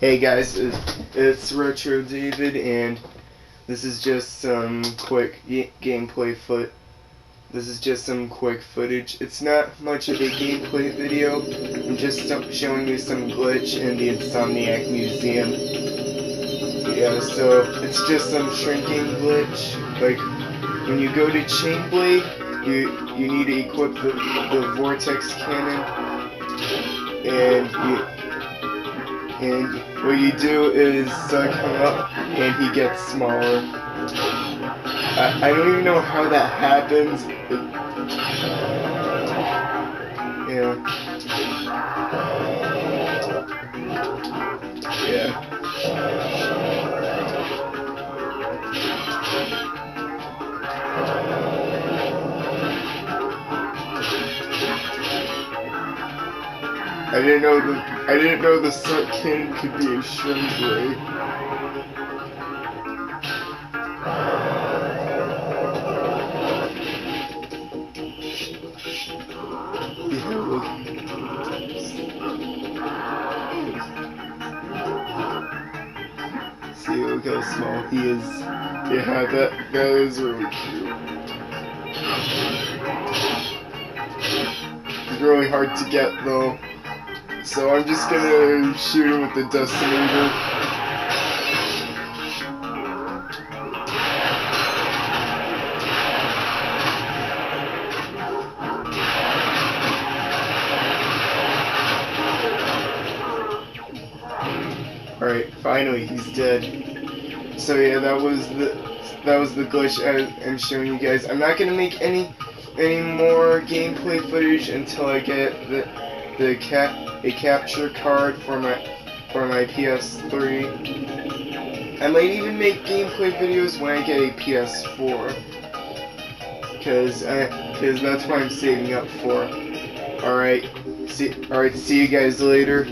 Hey guys, it's Retro David, and this is just some quick gameplay This is just some quick footage. It's not much of a gameplay video. I'm just showing you some glitch in the Insomniac museum. Yeah, so it's just some shrinking glitch. Like when you go to Chainblade, you need to equip the vortex cannon, and what you do is suck him up, and he gets smaller. I don't even know how that happens. Yeah. I didn't know the suck cannon could be a shrink ray. Yeah, look. See, look how small he is. Yeah, that is really cute. He's really hard to get though. So I'm just gonna shoot him with the detonator. Alright, finally he's dead. So yeah, that was the glitch I'm showing you guys. I'm not gonna make any more gameplay footage until I get a capture card for my PS3. I might even make gameplay videos when I get a PS4, cause that's what I'm saving up for. Alright, see you guys later.